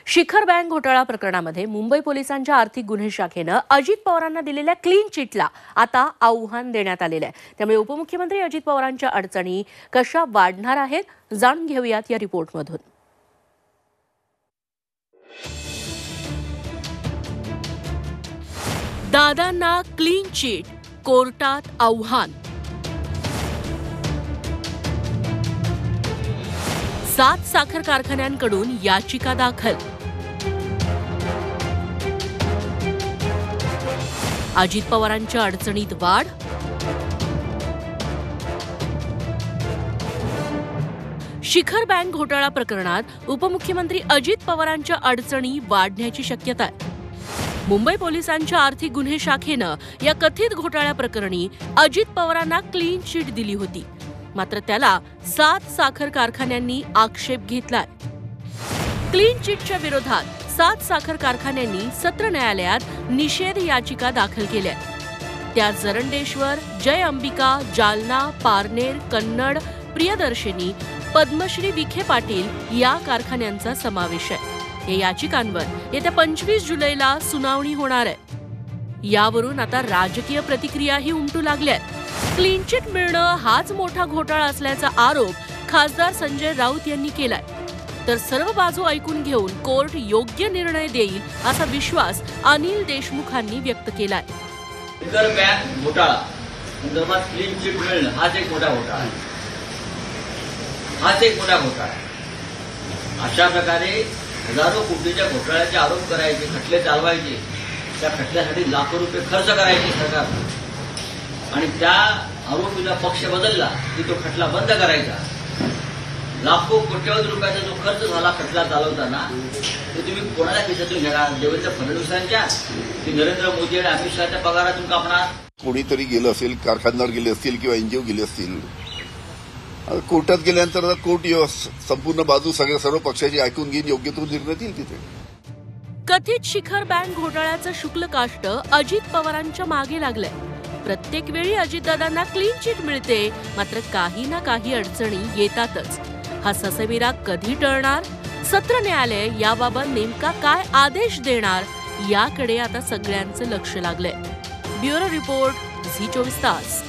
शिखर बँक घोटाळा प्रकरणामध्ये मुंबई पोलिसांच्या आर्थिक गुन्हे शाखेनं अजित पवारांना दिलेल्या क्लीन चिटला आता आव्हान देण्यात आलेलं आहे। त्यामुळे उपमुख्यमंत्री अजित पवारांच्या अडचणी कशा वाढणार आहेत जाणून घेऊयात या रिपोर्टमधून। दादांना क्लीन चिट, कोर्टात आव्हान। 7 साखर कारखान्यांकडून याचिका दाखल। अजित पवारांच्या अडचणीत वाढ। शिखर बँक घोटाळा प्रकरणात उपमुख्यमंत्री अजित पवारांच्या अडचणी वाढण्याची शक्यता आहे। मुंबई पोलिसांच्या आर्थिक गुन्हे शाखेनं या कथित घोटाळ्याप्रकरणी अजित पवारांना क्लीन चिट दिली होती, मात्र त्याला 7 साखर कारखान्यांनी आक्षेप घेतलाय। क्लीन चिटच्या विरोधात 7 साखर कारखान्यांनी सत्र न्यायालयात निषेध याचिका दाखल केल्या। त्या जरंडेश्वर, जय अंबिका, जालना, पारनेर, कन्नड, प्रियदर्शिनी, पद्मश्री विखे पाटील या कारखान्यांचा समावेश आहे। या याचिकांवर येत्या 25 जुलैला सुनावणी होणार आहे। यावरून आता राजकीय प्रतिक्रियाही उमटू लागल्यात। क्लीन चिट मिळणं हाच मोठा घोटाळा असल्याचा आरोप खासदार संजय राऊत यांनी केलाय, तर सर्व बाजू ऐकून घेऊन कोर्ट योग्य निर्णय देईल असा विश्वास अनिल देशमुखांनी व्यक्त केलाय। शिखर बँक घोटाळा संदर्भात क्लीन चिट मिळणं हाच एक मोठा घोटाळा आहे। अशा प्रकारे हजारो कोटीच्या घोटाळ्याचे आरोप करायचे, खटले चालवायचे, त्या खटल्यासाठी लाखो रुपये खर्च करायचे सरकार, आणि त्या आरोपीला पक्ष बदलला की तो खटला बंद करायचा। लाखो कोट्यवधी रुपयाचा जो खर्च झाला खटला चालवताना, तो तुम्ही कोणाच्या खिशातून घेणार? देवेंद्र फडणवीसांच्या की नरेंद्र मोदी आणि अमित शहाच्या पगारातून कापणार? कोणीतरी गेलं असेल, कारखानदार गेले असतील किंवा एनजीओ गेले असतील। कोर्टात गेल्यानंतर कोर्ट संपूर्ण बाजू सर्व पक्षाची ऐकून घेऊन योग्य तो निर्णय देईल तिथे। कथित शिखर बँक घोटाळ्याचं शुक्ल काष्ट अजित पवारांच्या मागे लागलंय। प्रत्येक वेळी अजितदादांना क्लीन चिट मिळते, मात्र काही ना काही अडचणी येतातच। हा ससेमिरा कधी टळणार? सत्र न्यायालय याबाबत नेमका काय आदेश देणार याकडे आता सगळ्यांचं लक्ष लागलंय। ब्युरो रिपोर्ट, झी 24 तास।